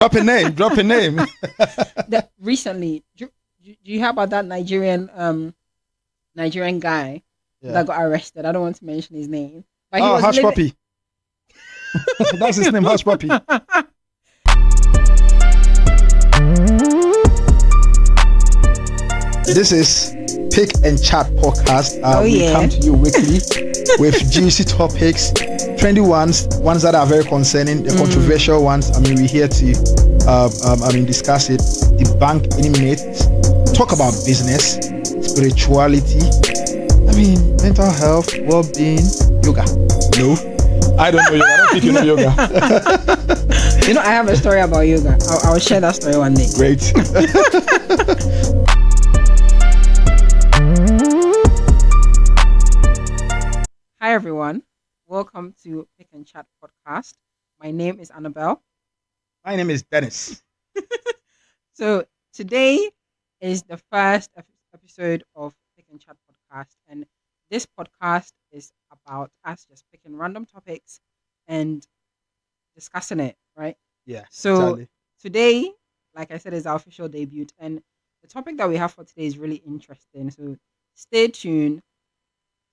Drop a name. Drop a name. Recently, do you hear about that Nigerian guy Yeah. that got arrested? I don't want to mention his name, but he Oh, was Hush living. Puppy. That's his name, Hush Puppy. This is Pick and Chat podcast. We come to you weekly with juicy topics, trendy ones that are very concerning, the controversial ones. I mean, we're here to discuss it, debunk any myths, talk about business, spirituality, mental health, well-being, yoga. No, I don't know yoga. I don't think you know yoga. I have a story about yoga. I'll share that story one day. Great. Hi everyone, welcome to Pick and Chat podcast. My name is Annabelle. My name is Dennis. So today is the first episode of Pick and Chat podcast, and this podcast is about us just picking random topics and discussing it, right? Yeah. So exactly. today, like I said, is our official debut, and the topic that we have for today is really interesting. So stay tuned.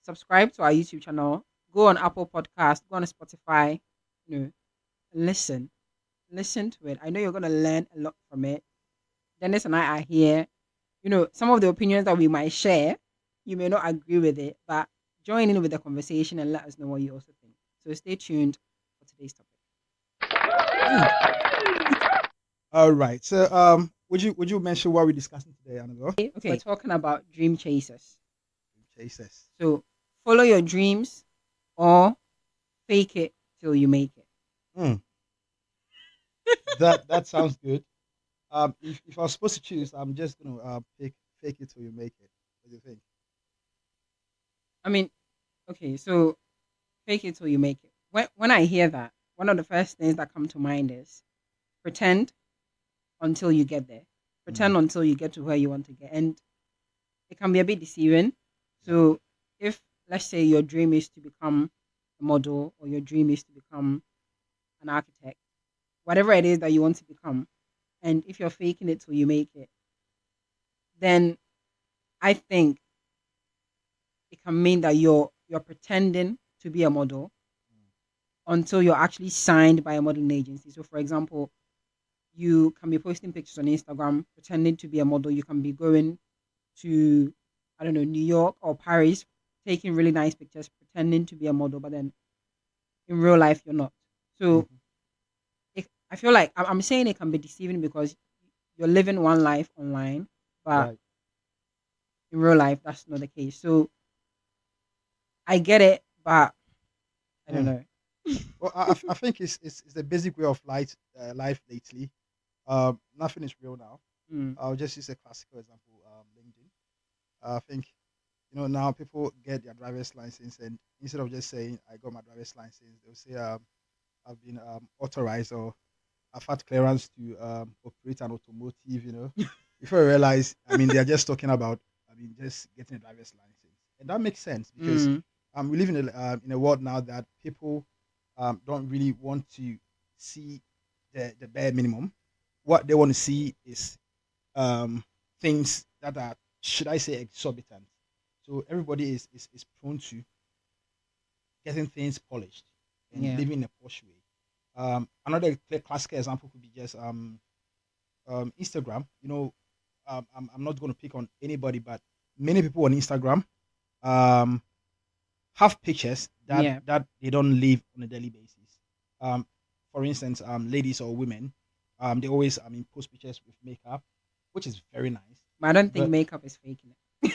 Subscribe to our YouTube channel, go on Apple Podcast, go on Spotify, listen to it. I know you're gonna learn a lot from it. Dennis and I are here. Some of the opinions that we might share, you may not agree with it, but join in with the conversation and let us know what you also think. So stay tuned for today's topic. All right. So would you mention what we're discussing today, Annabelle? Okay, we're talking about dream chasers. Chasers. So follow your dreams or fake it till you make it. That sounds good. If I was supposed to choose, I'm just gonna pick fake it till you make it. What do you think? Okay, so fake it till you make it. When I hear that, one of the first things that come to mind is pretend until you get there. Pretend until you get to where you want to get. And it can be a bit deceiving. So if, let's say, your dream is to become a model or your dream is to become an architect, whatever it is that you want to become, and if you're faking it till you make it, then I think it can mean that you're pretending to be a model until you're actually signed by a modeling agency. So, for example, you can be posting pictures on Instagram pretending to be a model. You can be going to, I don't know, New York or Paris, taking really nice pictures, pretending to be a model, but then in real life you're not. So I feel like I'm saying it can be deceiving because you're living one life online, but Right. in real life that's not the case. So I get it, but I don't know. Well, I think it's the basic way of life lately. Nothing is real now. I'll just use a classical example. LinkedIn. I think now people get their driver's license, and instead of just saying I got my driver's license, they'll say I've been authorized or I've had clearance to operate an automotive. Before you realize, they're just talking about just getting a driver's license, and that makes sense because we live in a world now that people don't really want to see the bare minimum. What they want to see is things that are, should I say, exorbitant. So everybody is prone to getting things polished and living in a posh way. Another classic example could be just Instagram. I'm not going to pick on anybody, but many people on Instagram have pictures that they don't live on a daily basis. For instance, ladies or women, they always post pictures with makeup, which is very nice. But I don't think makeup is faking it.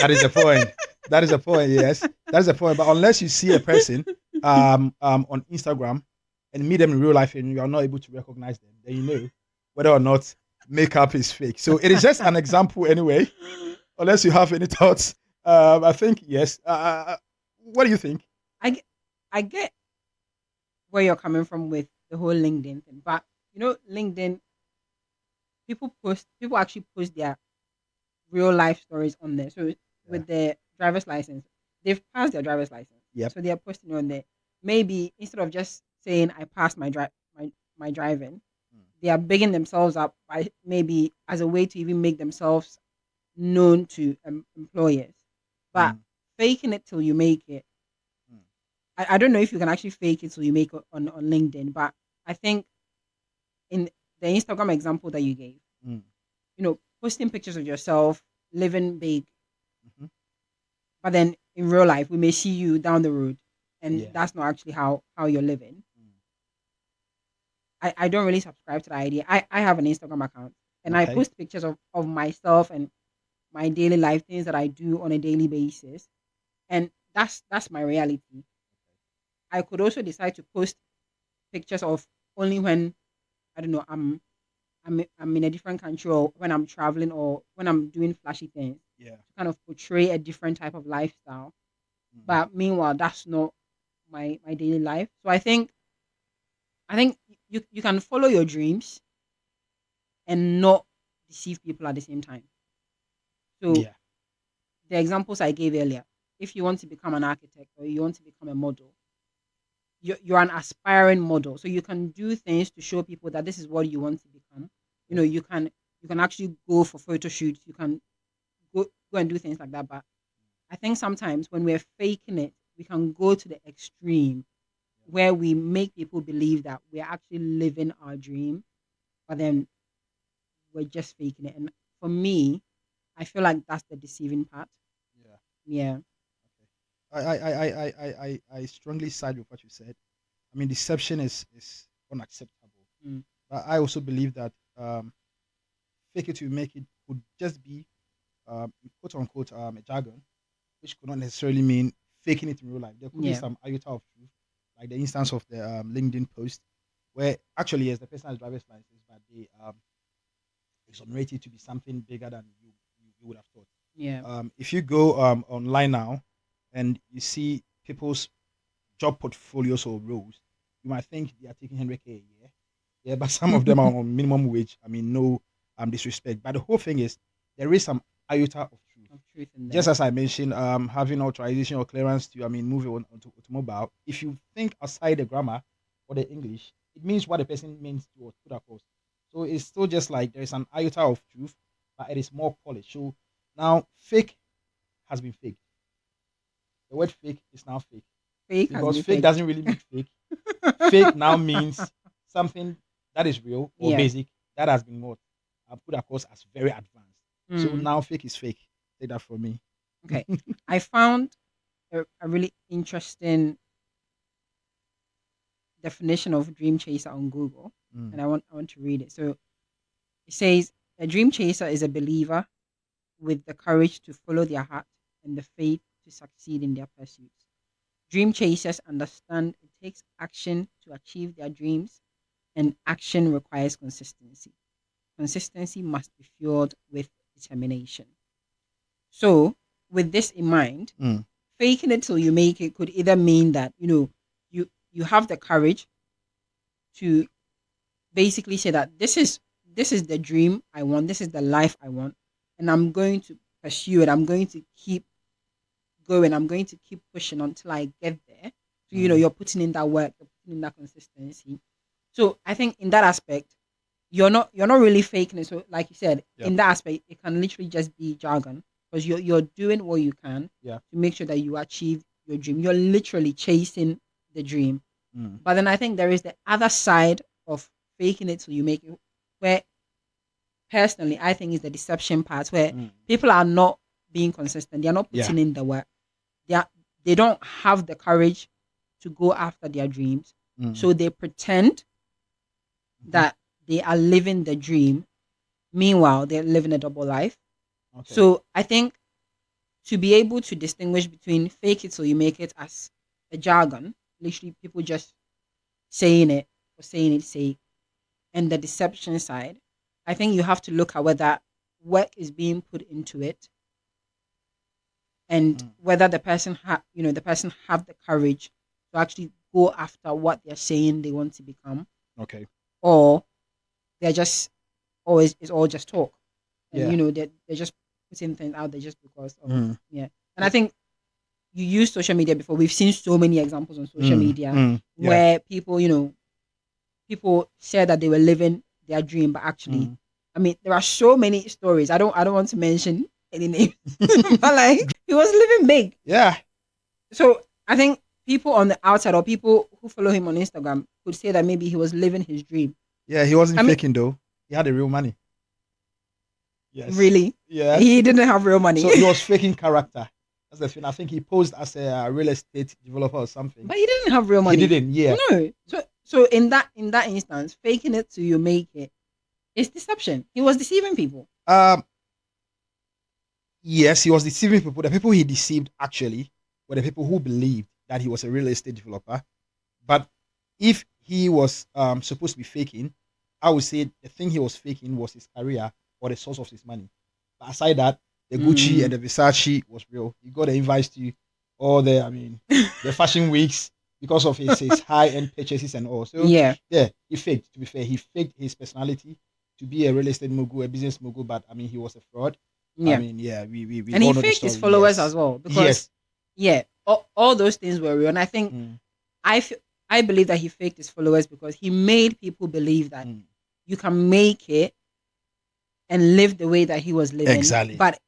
That is the point. That is the point. Yes, that is the point. But unless you see a person on Instagram and meet them in real life and you are not able to recognize them, then you know whether or not makeup is fake. So it is just an example anyway. Unless you have any thoughts, I think yes. What do you think? I get where you're coming from with the whole LinkedIn thing, but LinkedIn, people actually post their real life stories on there. So with their driver's license, they've passed their driver's license. Yep. So they're posting on there. Maybe instead of just saying I passed my driving, they are bigging themselves up by maybe as a way to even make themselves known to employers. But faking it till you make it, Mm. I don't know if you can actually fake it till you make it on LinkedIn, but I think in the Instagram example that you gave, Mm. posting pictures of yourself living big, Mm-hmm. but then in real life we may see you down the road, and Yeah. that's not actually how you're living. Mm. I don't really subscribe to the idea. I have an Instagram account and I Okay. post pictures of myself and my daily life, things that I do on a daily basis. And that's my reality. I could also decide to post pictures of only when I don't know, I'm in a different country, or when I'm traveling, or when I'm doing flashy things Yeah. to kind of portray a different type of lifestyle. Mm. But meanwhile, that's not my daily life. So I think you can follow your dreams and not deceive people at the same time. So Yeah. the examples I gave earlier, if you want to become an architect or you want to become a model, you're an aspiring model. So you can do things to show people that this is what you want to become. Yeah. You can actually go for photo shoots. You can go and do things like that. But I think sometimes when we're faking it, we can go to the extreme where we make people believe that we're actually living our dream, but then we're just faking it. And for me, I feel like that's the deceiving part. Yeah. Yeah. I strongly side with what you said. I mean, deception is unacceptable. Mm. But I also believe that fake it to make it could just be quote unquote a jargon, which could not necessarily mean faking it in real life. There could be Yeah. some iota of truth, like the instance of the LinkedIn post, where actually, yes, the person has driver's license, but they exonerate it to be something bigger than you would have thought. Yeah. If you go online now and you see people's job portfolios or roles, you might think they are taking 100K a year. Yeah, but some of them are on minimum wage. I mean, no disrespect. But the whole thing is there is some iota of truth. Of truth in Just there. as I mentioned, having authorization or clearance to, I mean, move it onto automobile. If you think aside the grammar or the English, it means what the person means to put across. So it's still just like there is an iota of truth, but it is more polished. So now fake has been fake. The word fake is now fake Fake has because been fake fake. doesn't really mean fake. Fake now means something that is real or Yeah. basic that has been what put across as very advanced. So Mm. now fake is fake. Take that from me. Okay. I found a really interesting definition of dream chaser on Google, Mm. and I want to read it. So it says a dream chaser is a believer with the courage to follow their heart and the faith to succeed in their pursuits. Dream chasers understand it takes action to achieve their dreams, and action requires consistency. Consistency must be fueled with determination. So, with this in mind, Mm. faking it till you make it could either mean that you have the courage to basically say that this is the dream I want, this is the life I want, and I'm going to pursue it. I'm going to keep going. I'm going to keep pushing until I get there. So Mm. you're putting in that work, you're putting in that consistency. So I think in that aspect, you're not really faking it. So like you said, Yep. in that aspect, it can literally just be jargon because you're doing what you can Yeah. to make sure that you achieve your dream. You're literally chasing the dream. Mm. But then I think there is the other side of faking it till you make it, where personally I think is the deception part, where Mm. people are not being consistent. They're not Yeah. putting in the work. They don't have the courage to go after their dreams. Mm. So they pretend Mhm. that they are living the dream. Meanwhile, they're living a double life. Okay. So I think to be able to distinguish between fake it till you make it as a jargon, literally people just saying it for saying it sake, and the deception side, I think you have to look at whether work is being put into it, and Mm. whether the person have the courage to actually go after what they're saying they want to become, Okay. or they're just always it's all just talk, and Yeah. they're just putting things out there just because of, Mm. yeah. And I Yeah. think you used social media before. We've seen so many examples on social Mm. media Mm. Yeah. where people share that they were living their dream, but actually, I mean, there are so many stories. I don't want to mention any name, but like he was living big. Yeah. So I think people on the outside or people who follow him on Instagram could say that maybe he was living his dream. Yeah, he wasn't I mean, faking though. He had the real money. Yes. really, Yes. he didn't have real money. So he was faking character. That's the thing. I think he posed as a real estate developer or something. But he didn't have real money. He didn't. Yeah. No. So in that instance, faking it till you make it is deception. He was deceiving people. Yes, he was deceiving people. The people he deceived actually were the people who believed that he was a real estate developer. But if he was supposed to be faking, I would say the thing he was faking was his career or the source of his money. But aside that, the Gucci and the Versace was real. He got the invites to all the fashion weeks because of his high-end purchases and all. So yeah, he faked. To be fair, he faked his personality to be a real estate mogul, a business mogul. But I mean, he was a fraud. yeah. I mean, yeah, we and all he know the faked his story. followers Yes. as well because all those things were real. And I think I believe that he faked his followers because he made people believe that you can make it and live the way that he was living. Exactly. But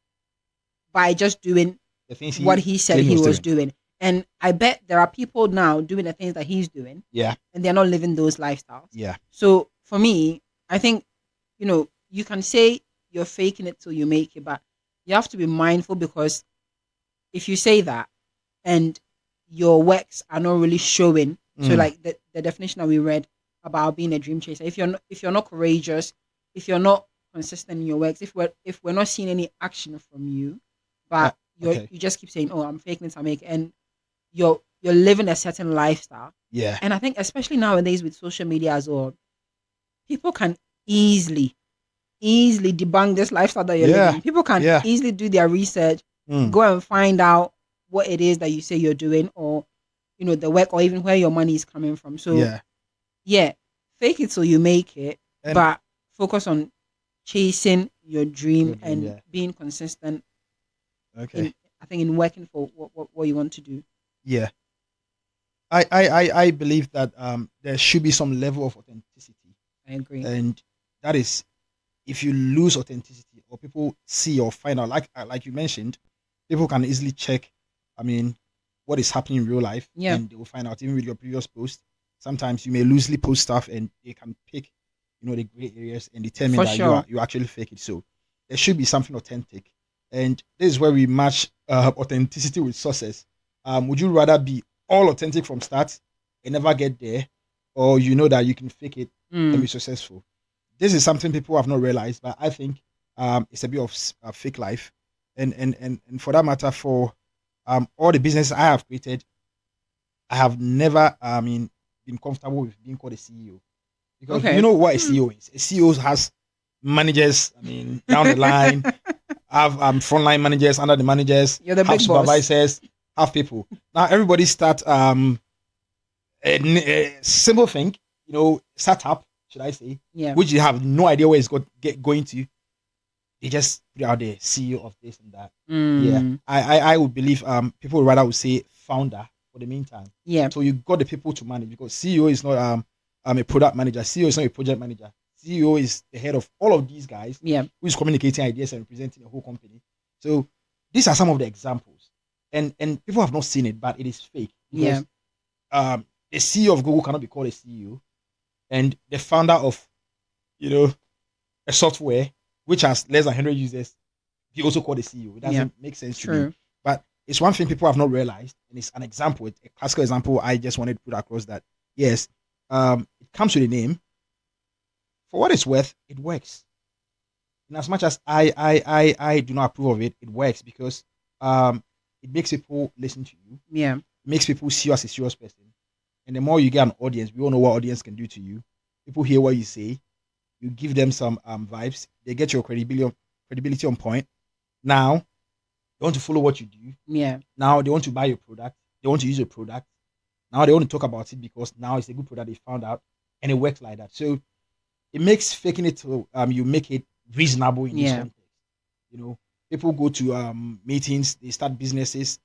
by just doing the things what he said claimed he was doing. And I bet there are people now doing the things that he's doing. Yeah. And they're not living those lifestyles. Yeah. So for me, I think, you can say you're faking it till you make it, but you have to be mindful because if you say that and your works are not really showing, so like the definition that we read about being a dream chaser, if you're not courageous, if you're not consistent in your works, if we're not seeing any action from you, but you just keep saying, "Oh, I'm faking it, I make it," and you're living a certain lifestyle. Yeah. And I think especially nowadays with social media as well, people can easily debunk this lifestyle that you're living. People can easily do their research, go and find out what it is that you say you're doing, or the work, or even where your money is coming from. So fake it till you make it, but focus on chasing your dream and being consistent. Okay. I think in working for what you want to do. Yeah. I believe that there should be some level of authenticity. I agree. And that is, if you lose authenticity or people see or find out, like you mentioned, people can easily check, what is happening in real life. Yeah. And they will find out even with your previous post. Sometimes you may loosely post stuff and they can pick, the gray areas and determine that you actually fake it. So there should be something authentic. And this is where we match authenticity with sources. Would you rather be all authentic from start and never get there, or that you can fake it and be successful? This is something people have not realized, but I think it's a bit of fake life. And for that matter, for all the businesses I have created, I have never been comfortable with being called a CEO. Because you know what a CEO is. A CEO has managers, down the line, have frontline managers, under the managers, you're the have big supervisors, have people. Now everybody start a simple thing, startup, should I say, which you have no idea where it's going to. They just put out there, CEO of this and that. Yeah, I would believe people rather would say founder for the meantime. Yeah. So you got the people to manage, because CEO is not a product manager. CEO is not a project manager. CEO is the head of all of these guys. Yeah. Who is communicating ideas and representing the whole company. So these are some of the examples, and people have not seen it, but it is fake. Because, the CEO of Google cannot be called a CEO, and the founder of, a software which has less than 100 users, he also called a CEO. It doesn't make sense to me. But it's one thing people have not realized, and it's an example, a classical example. I just wanted to put across that yes, it comes with a name. For what it's worth, it works. And as much as I do not approve of it, it works because it makes people listen to you. Yeah. It makes people see you as a serious person. And the more you get an audience, we all know what audience can do to you. People hear what you say. You give them some vibes. They get your credibility on point. Now, they want to follow what you do. Yeah. Now, they want to buy your product. They want to use your product. Now, they want to talk about it because now it's a good product they found out. And it works like that. So, it makes faking it to you make it reasonable in this context. People go to meetings, they start businesses,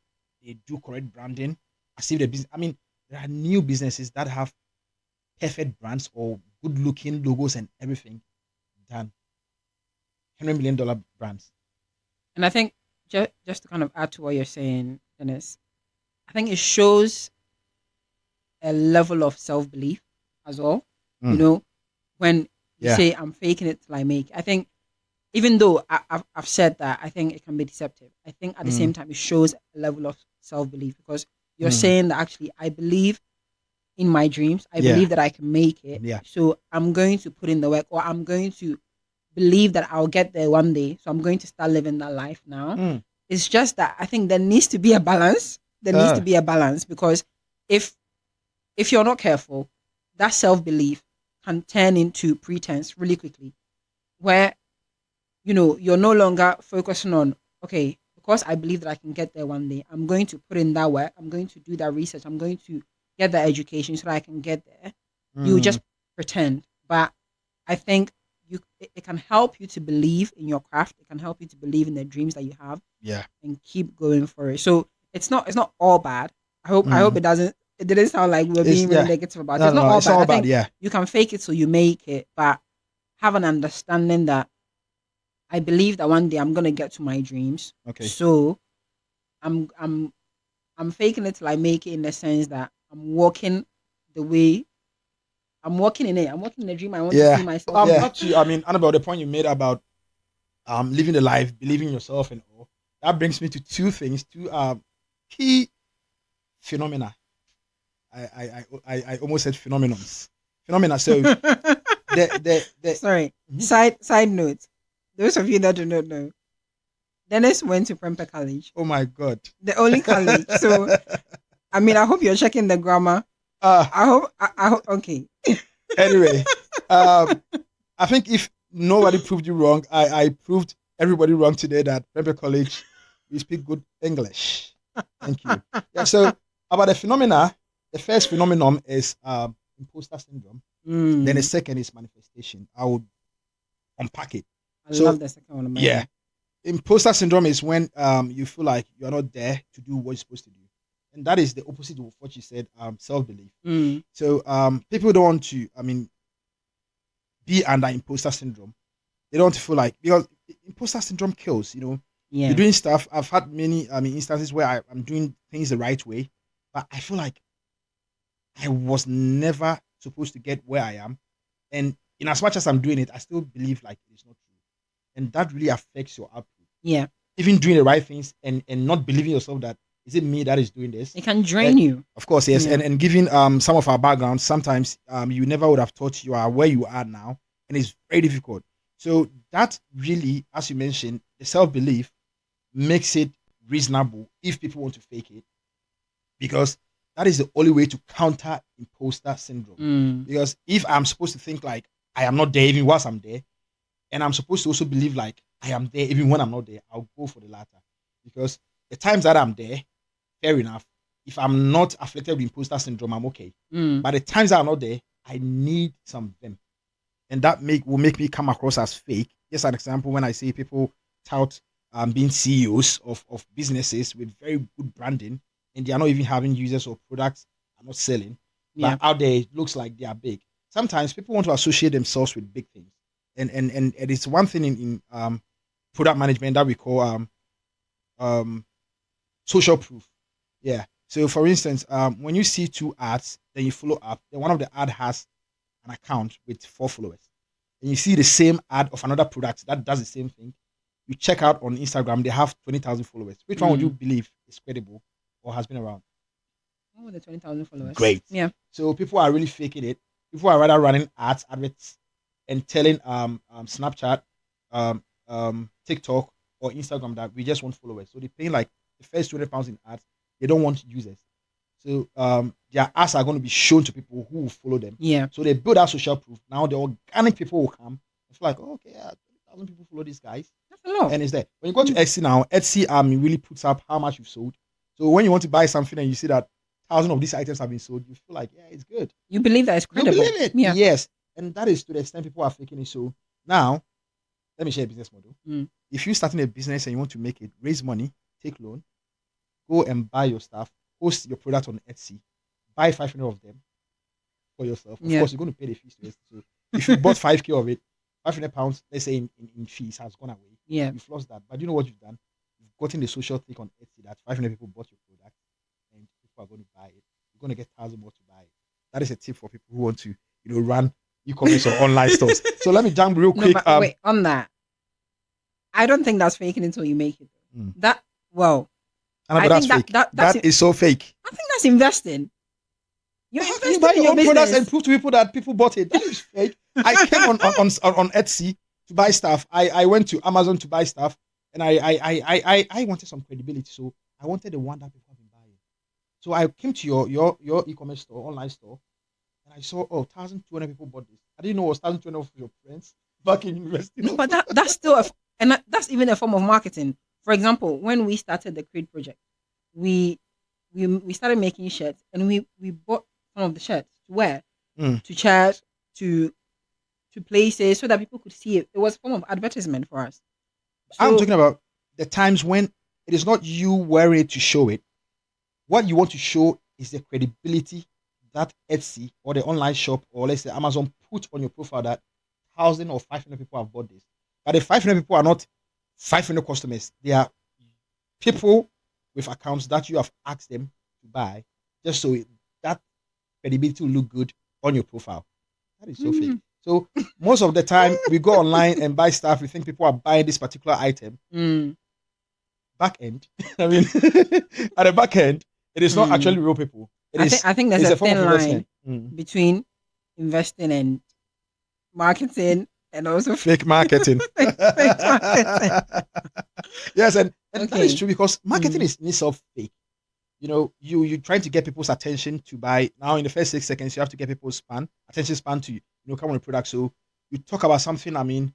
they do correct branding. As if the business, there are new businesses that have perfect brands or good looking logos and everything, than $100 million brands. And I think just to kind of add to what you're saying, Dennis, I think it shows a level of self belief as well. You Mm. know, when you Yeah. say I'm faking it till I make. I think even though I've said that, I think it can be deceptive. I think at the Mm. same time it shows a level of self belief because you're Mm. saying that actually I believe in my dreams. I Yeah. believe that I can make it. Yeah. So I'm going to put in the work, or I'm going to believe that I'll get there one day. So I'm going to start living that life now. Mm. It's just that I think there needs to be a balance. There needs to be a balance because if you're not careful, that self belief can turn into pretense really quickly, where you're no longer focusing on, okay, because I believe that I can get there one day, I'm going to put in that work, I'm going to do that research, I'm going to get that education so that I can get there. You Mm. just pretend. But I think it can help you to believe in your craft. It can help you to believe in the dreams that you have Yeah. and keep going for it. So it's not all bad. I hope Mm. it didn't sound like we were It's being really yeah. negative about it. No, It's no, not no. all It's bad. all I bad. think Yeah. you can fake it till you make it, but have an understanding that I believe that one day I'm gonna get to my dreams. Okay. So I'm I'm I'm faking it till I make it in the sense that I'm walking the way I'm walking in it. I'm walking in the dream I want to Yeah. see myself in. Back to, I mean, Annabelle, the point you made about living the life, believing in yourself, and all that brings me to two things, two key phenomena. I almost said phenomenons. Phenomena. So the Sorry. Mhm. Side note. Those of you that do not know, Dennis went to Prempeh College, Oh my god. the only college. So I mean, I hope you're checking the grammar. uh I hope. Okay. anyway, I think if nobody proved you wrong, I proved everybody wrong today that Pemper College, we speak good English. Thank you. Yeah, so about the phenomena, the first phenomenon is imposter syndrome. Then the second is manifestation. I would unpack it. I So love the second one. yeah, imposter syndrome is when you feel like you're not there to do what you're supposed to do. And that is the opposite of what you said, self-belief. So people don't want to, I mean, be under imposter syndrome. They don't feel like, because imposter syndrome kills, Yeah. You're doing stuff. I've had many instances where I'm doing things the right way, but I feel like I was never supposed to get where I am. And in as much as I'm doing it, I still believe like it's not true. And that really affects your output. Yeah. Even doing the right things and not believing yourself that is it me that is doing this. It can drain you. Of course, yes. Yeah. And given some of our backgrounds, sometimes you never would have thought you are where you are now, and it's very difficult. So that really, as you mentioned, the self-belief makes it reasonable if people want to fake it, because that is the only way to counter imposter syndrome. Because if I'm supposed to think like I am not there even whilst I'm there, and I'm supposed to also believe like I am there even when I'm not there, I'll go for the latter. Because the times that I'm there, fair enough. If I'm not afflicted with imposter syndrome, I'm okay. But the times that I'm not there, I need some vim. And that will make me come across as fake. Just an example, when I see people tout being CEOs of businesses with very good branding, and they are not even having users or products are not selling, but out there it looks like they are big. Sometimes people want to associate themselves with big things, and it's one thing in product management that we call social proof. Yeah. So for instance, when you see two ads, then you follow up, then one of the ad has an account with 4 followers. And you see the same ad of another product that does the same thing. You check out on Instagram, they have 20,000 followers. Which one would you believe is credible or has been around? Oh, with the 20,000 followers. Great. Yeah. So people are really faking it. People are rather running adverts, and telling Snapchat, TikTok, or Instagram that we just want followers. So they're paying like the first £200 in ads. They don't want users. So their ads are going to be shown to people who will follow them. Yeah. So they build that social proof. Now the organic people will come. It's like, oh, okay, yeah, 20,000 people follow these guys. That's a lot. And it's there. When you go to Etsy now, Etsy really puts up how much you've sold. So when you want to buy something and you see that 1,000 of these items have been sold, you feel like, yeah, it's good. You believe that it's You credible. believe it. Yeah. Yes. And that is to the extent people are faking it. So now, let me share a business model. If you're starting a business and you want to make it, raise money, take loan, go and buy your stuff, post your product on Etsy, buy 500 of them for yourself. Of course, you're going to pay the fees to Etsy. So if you bought 5K of it, £500, let's say in fees has gone away. Yeah. You've lost that. But you know what you've done? You've gotten the social click on Etsy that 500 people bought your product and people are going to buy it. You're going to get 1,000 more to buy it. That is a tip for people who want to, run e-commerce or online stores. So let me jump real quick. But wait, on that, I don't think that's faking until you make it. That, well, I think that's fake. That is so fake. I think that's investing. You're investing buy your own products and prove to people that people bought it. That is fake. I came on Etsy to buy stuff. I went to Amazon to buy stuff, and I wanted some credibility. So I wanted the one that people have been buying. So I came to your e-commerce store, online store, and I saw 1,200 people bought this. I didn't know it was 1,200 of your friends back in university. No, but that's still that's even a form of marketing. For example, when we started the Creed project, we started making shirts, and we bought some of the shirts to wear to church, to places, so that people could see it. It was a form of advertisement for us. So, I'm talking about the times when it is not you wearing it to show it. What you want to show is the credibility that Etsy or the online shop or let's say Amazon put on your profile that 1,000 or 500 people have bought this. But the 500 people are not 500 customers. They are people with accounts that you have asked them to buy just so that credibility will look good on your profile. That is so fake. So most of the time we go online and buy stuff. We think people are buying this particular item. Back end, I mean, at the back end, it is not actually real people. I think there's a thin line between investing and marketing and also fake marketing. fake marketing. Yes, and that is true because marketing is in itself fake. You're trying to get people's attention to buy. Now in the first 6 seconds, you have to get people's attention span to come on the product. So you talk about something. I mean,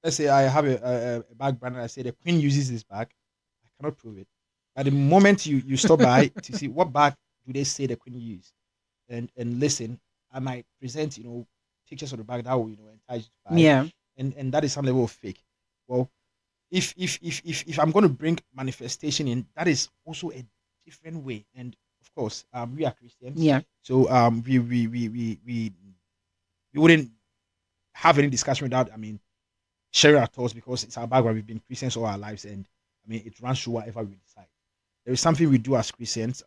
let's say I have a bag brand and I say the Queen uses this bag. I cannot prove it. At the moment you stop by to see what bag do they say the Queen use, and listen, I might present pictures of the bag that will entice you to buy. Yeah, and that is some level of fake. Well, if I'm going to bring manifestation in, that is also a different way. And of course, we are Christians. Yeah. So we wouldn't have any discussion without sharing our thoughts because it's our background. We've been Christians all our lives, and it runs through whatever we decide. There is something we do as Christians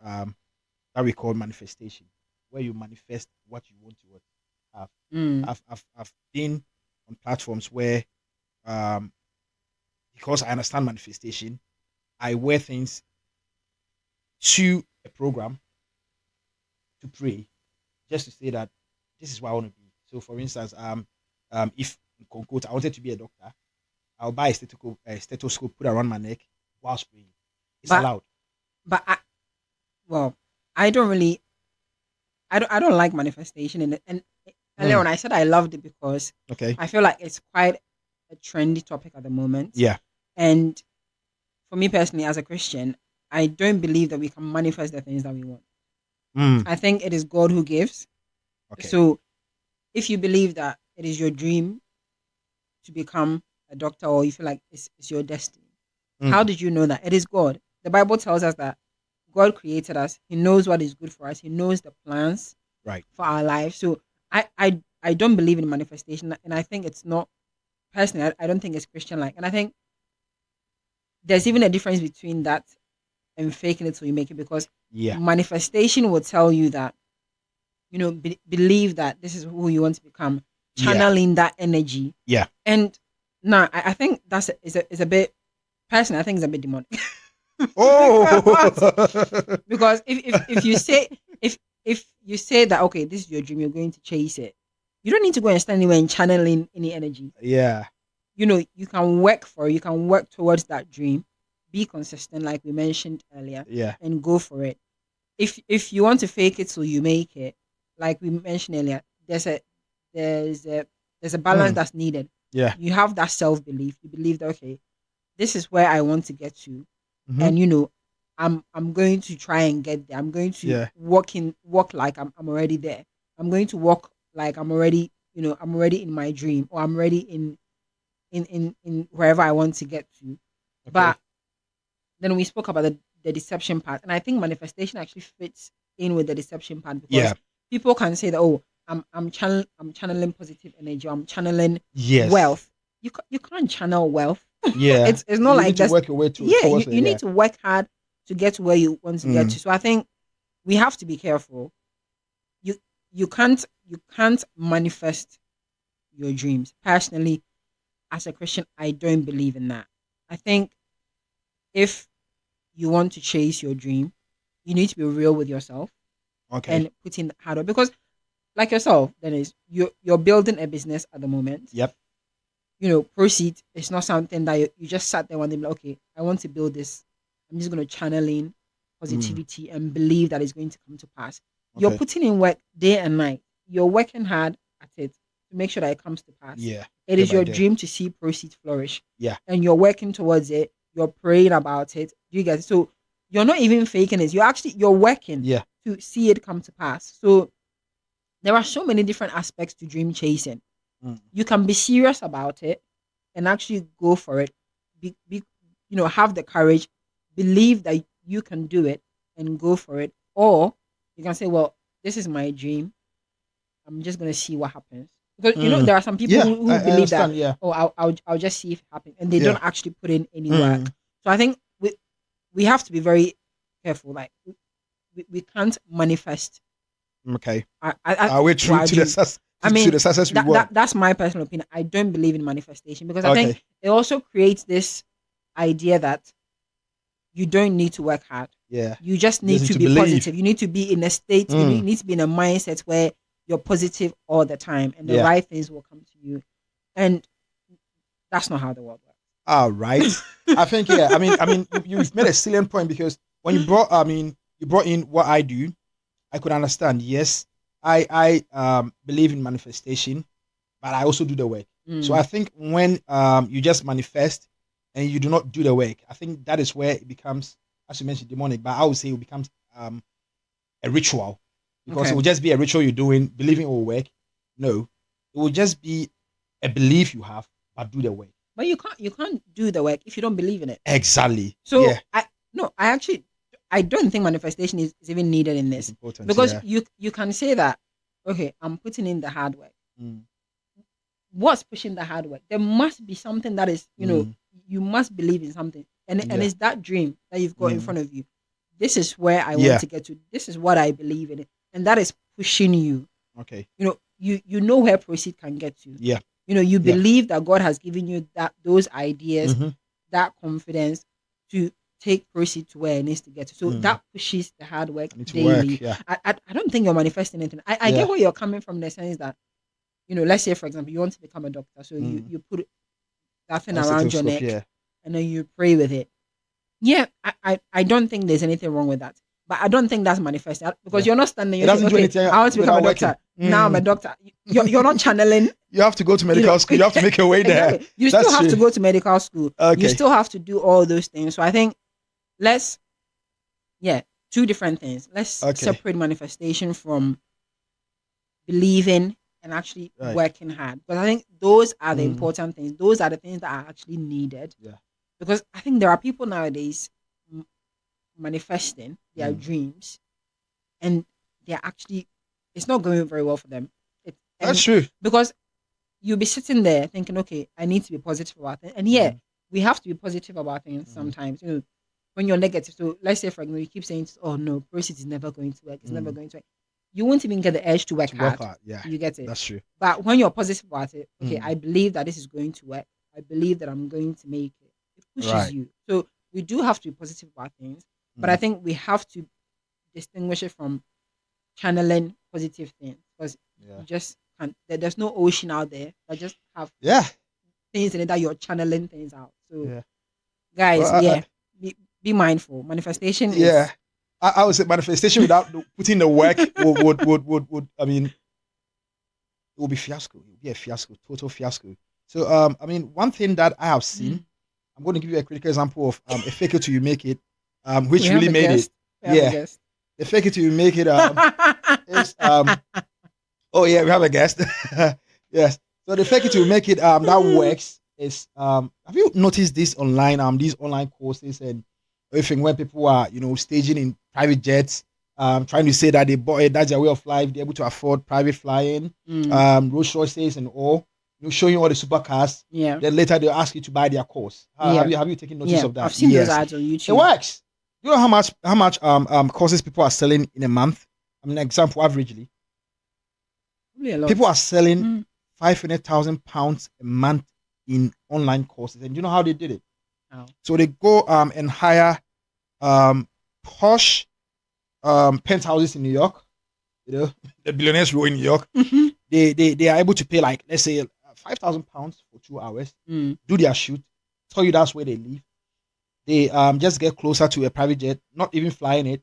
that we call manifestation, where you manifest what you want to have. I've been on platforms where because I understand manifestation, I wear things to a program to pray, just to say that this is what I want to be. So, for instance, if in quote, I wanted to be a doctor, I'll buy a stethoscope, put it around my neck whilst praying. It's allowed. But I don't really. I don't like manifestation, and earlier on I said I loved it because I feel like it's quite a trendy topic at the moment. Yeah. And for me personally, as a Christian, I don't believe that we can manifest the things that we want. I think it is God who gives. Okay. So if you believe that it is your dream to become a doctor, or you feel like it's your destiny, how did you know that? It is God. The Bible tells us that God created us. He knows what is good for us. He knows the plans for our life. So I don't believe in manifestation, and I think it's not, personally, I don't think it's Christian-like. And I think there's even a difference between that and faking it till you make it, because manifestation will tell you that, believe that this is who you want to become, channeling that energy. Yeah. And now I think is a bit, personally, I think it's a bit demonic. Because if you say that, okay, this is your dream, you're going to chase it, you don't need to go and stand anywhere and channeling any energy. Yeah. You can work for it, you can work towards that dream, be consistent like we mentioned earlier, and go for it. If you want to fake it till you make it, like we mentioned earlier, there's a balance that's needed. Yeah. You have that self-belief. You believe that, okay, this is where I want to get to. And I'm going to try and get there. I'm going to walk like I'm already there. I'm going to walk like I'm already in my dream, or I'm already in wherever I want to get to. Okay. But then we spoke about the deception part, and I think manifestation actually fits in with the deception part, because people can say that, oh, I'm channeling positive energy. I'm channeling Yes. wealth. You can't channel wealth. Yeah. It's not you like need to this. work your way Yeah, towards it. you need to work hard to get to where you want to get to. So I think we have to be careful. You you can't manifest your dreams. Personally, as a Christian, I don't believe in that. I think if you want to chase your dream, you need to be real with yourself Okay. and put in hard work. Because, like yourself, Dennis, you're building a business at the moment. Yep. Proceed. It's not something that you just sat there one day, like, okay, I want to build this. I'm just going to channel in positivity and believe that it's going to come to pass. You're Okay. putting in work day and night. You're working hard at it to make sure that it comes to pass. Yeah. It Day is by your day. dream to see proceed flourish. Yeah. And you're working towards it. You're praying about it. Do you get it? So you're not even faking it. You're working Yeah. to see it come to pass. So there are so many different aspects to dream chasing. You can be serious about it and actually go for it. Have the courage, believe that you can do it and go for it. Or you can say, well, this is my dream. I'm just going to see what happens. Because, there are some people Yeah, who I believe that, understand, yeah. I'll just see if it happens. And they Yeah. don't actually put in any work. So I think we have to be very careful. Like, we can't manifest. Okay. Are we true to the success? To the success we want. That's my personal opinion. I don't believe in manifestation because I Okay. think it also creates this idea that you don't need to work hard. Yeah. You just need to be believe. positive. You need to be in a state, you need to be in a mindset where you're positive all the time and the right things will come to you. And that's not how the world works. All right. I think, yeah. I mean, you've made a salient point because when you brought in what I do, I could understand. Yes, I believe in manifestation, but I also do the work. So I think when you just manifest and you do not do the work, I think that is where it becomes, as you mentioned, demonic. But I would say it becomes a ritual because it will just be a ritual you're doing, believing it will work. No, it will just be a belief you have, but do the work. But you can't do the work if you don't believe in it. Exactly. So yeah. I don't think manifestation is even needed in this. It's important, because yeah. you can say that, okay, I'm putting in the hard work. What's pushing the hard work? There must be something that is, you must believe in something. And it's that dream that you've got in front of you. This is where I want to get to. This is what I believe in. And that is pushing you. Okay. You know where proceed can get to. Yeah. You believe that God has given you those ideas, that confidence to take proceed to where it needs to get to. So that pushes the hard work daily. I don't think you're manifesting anything. I get where you're coming from in the sense that, let's say, for example, you want to become a doctor. So you put that thing around your neck and then you pray with it. Yeah, I don't think there's anything wrong with that. But I don't think that's manifested because you're not standing. You're saying, okay, I want to become a doctor. Now I'm a doctor. You're not channeling. You have to go to medical school. You have to make your way there. Exactly. You still have to go to medical school. Okay. You still have to do all those things. So I think two different things. Let's separate manifestation from believing and actually working hard. Because I think those are the important things. Those are the things that are actually needed. Yeah. Because I think there are people nowadays manifesting their dreams and they're actually, it's not going very well for them. That's true. Because you'll be sitting there thinking, okay, I need to be positive about it. And we have to be positive about things sometimes. When you're negative. So let's say, for example, you keep saying, oh no, proceed is never going to work. It's never going to work. You won't even get the urge to work hard. Yeah. You get it? That's true. But when you're positive about it, okay, I believe that this is going to work. I believe that I'm going to make it. It pushes you. So we do have to be positive about things. But I think we have to distinguish it from channeling positive things. Because you just can't. There's no ocean out there that just have things in it that you're channeling things out. So guys, be mindful. Manifestation is... I would say manifestation without putting the work would I mean, it would be fiasco. It would be a fiasco, total fiasco. So I mean, one thing that I have seen, I'm going to give you a critical example of a fake it till you make it, which really made it. The fake it till you make it is oh yeah, we have a guest. Yes. So the fake it till you make it that works is have you noticed this online these online courses and everything where people are staging in private jets trying to say that they bought it, that's their way of life, they're able to afford private flying, Rolls Royces and all, showing all the supercars. Yeah. Then later they'll ask you to buy their course. Yeah. Have you taken notice Yeah. of that? I've seen those Yes. ads on It YouTube. works. You know how much courses people are selling in a month? I mean, example, averagely, Probably a lot. people are selling £500,000 a month in online courses. And you know how they did it? How? So they go and hire posh penthouses in New York. You know, the billionaires row in New York. They are able to pay, like, let's say, £5,000 for 2 hours, do their shoot, tell you that's where they live. They just get closer to a private jet, not even flying it,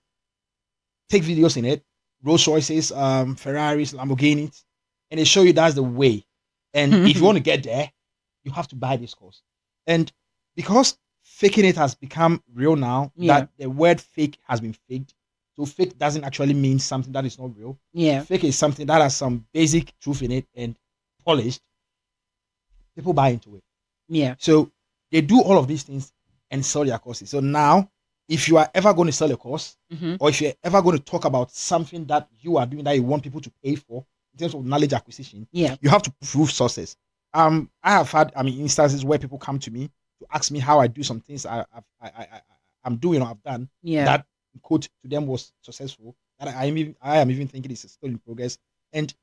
take videos in it, Rolls Royces, Ferraris, Lamborghinis, and they show you that's the way. And if you want to get there, you have to buy this course. And because faking it has become real now, that the word fake has been faked. So fake doesn't actually mean something that is not real. Yeah. Fake is something that has some basic truth in it and polished. People buy into it. Yeah. So they do all of these things and sell their courses. So now, if you are ever going to sell a course, or if you're ever going to talk about something that you are doing that you want people to pay for in terms of knowledge acquisition, you have to prove sources. I have had, instances where people come to me to ask me how I do some things I'm doing or I've done that, quote, to them was successful, that I am even thinking it's still in progress. And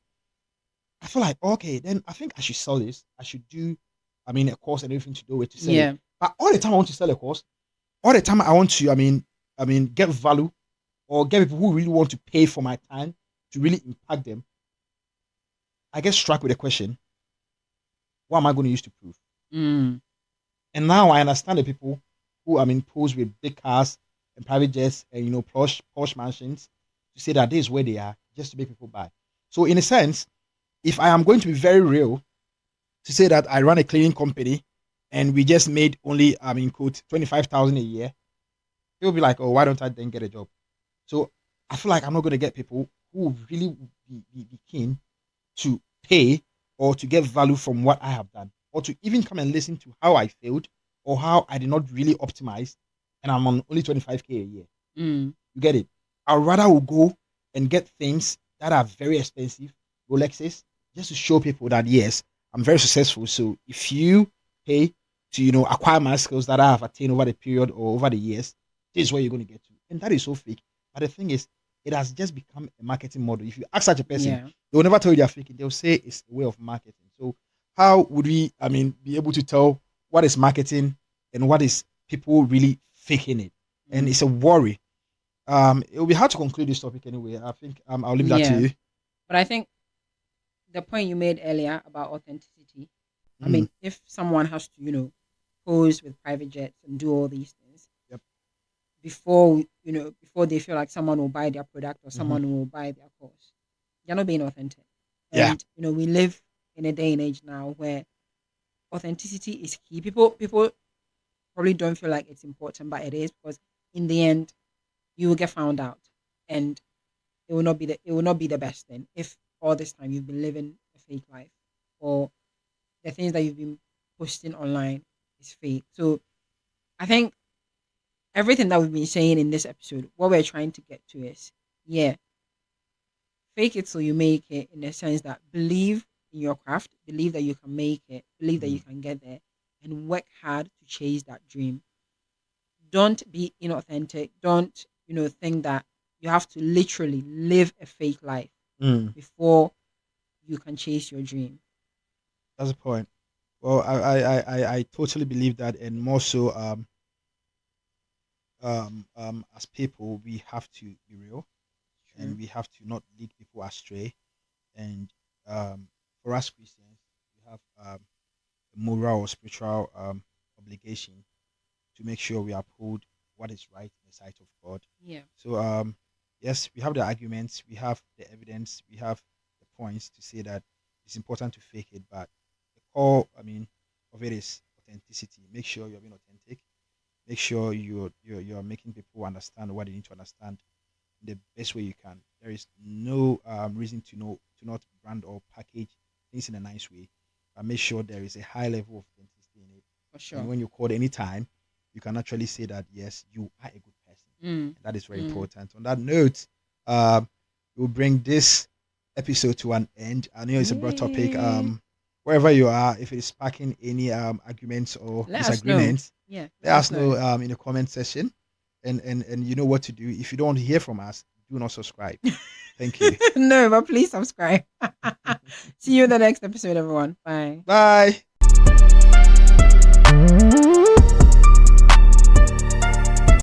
I feel like, okay, then I think I should sell this. I should do, a course and everything to do with to sell it. But all the time I want to sell a course, all the time I want to, get value or get people who really want to pay for my time to really impact them. I get struck with a question: what am I going to use to prove? And now I understand the people who pose with big cars and private jets and posh mansions to say that this is where they are, just to make people buy. So in a sense, if I am going to be very real to say that I run a cleaning company and we just made only, quote, 25,000 a year, people will be like, oh, why don't I then get a job? So I feel like I'm not going to get people who really be keen to pay or to get value from what I have done, or to even come and listen to how I failed or how I did not really optimize, and I'm on only 25K a year. You get it? I'd rather will go and get things that are very expensive, Rolexes, just to show people that, yes, I'm very successful. So if you pay to, acquire my skills that I have attained over the period or over the years, this is where you're going to get to. And that is so fake. But the thing is, it has just become a marketing model. If you ask such a person, they will never tell you they're faking. They'll say it's a way of marketing. So how would we, be able to tell what is marketing and what is people really faking it? And it's a worry. It will be hard to conclude this topic anyway. I think I'll leave that to you. But I think the point you made earlier about authenticity, I mean, if someone has to, pose with private jets and do all these things before they feel like someone will buy their product or someone will buy their course, they're not being authentic. And we live in a day and age now where authenticity is key. People probably don't feel like it's important, but it is, because in the end you will get found out, and it will not be the best thing if all this time you've been living a fake life, or the things that you've been posting online is fake. So I think everything that we've been saying in this episode, what we're trying to get to is, fake it so you make it, in the sense that believe in your craft, believe that you can make it, believe that you can get there, and work hard to chase that dream. Don't be inauthentic. Don't, think that you have to literally live a fake life before you can chase your dream. That's the point. Well, I totally believe that, and more so, as people, we have to be real, and we have to not lead people astray. And for us Christians, we have a moral or spiritual obligation to make sure we uphold what is right in the sight of God. Yeah. So yes, we have the arguments, we have the evidence, we have the points to say that it's important to fake it, but the core, of it is authenticity. Make sure you're being authentic. Make sure you're making people understand what they need to understand in the best way you can. There is no reason to not brand or package things in a nice way, but make sure there is a high level of authenticity in it. For sure. And when you call any time, you can actually say that yes, you are a good person. And that is very important. On that note, we'll bring this episode to an end. I know it's a broad topic. Yay. Wherever you are, if it's sparking any arguments or Let us know. disagreements, Yeah. let us know in the comment section. And you know what to do. If you don't want to hear from us, do not subscribe. Thank you. No, but please subscribe. See you in the next episode, everyone. Bye. Bye.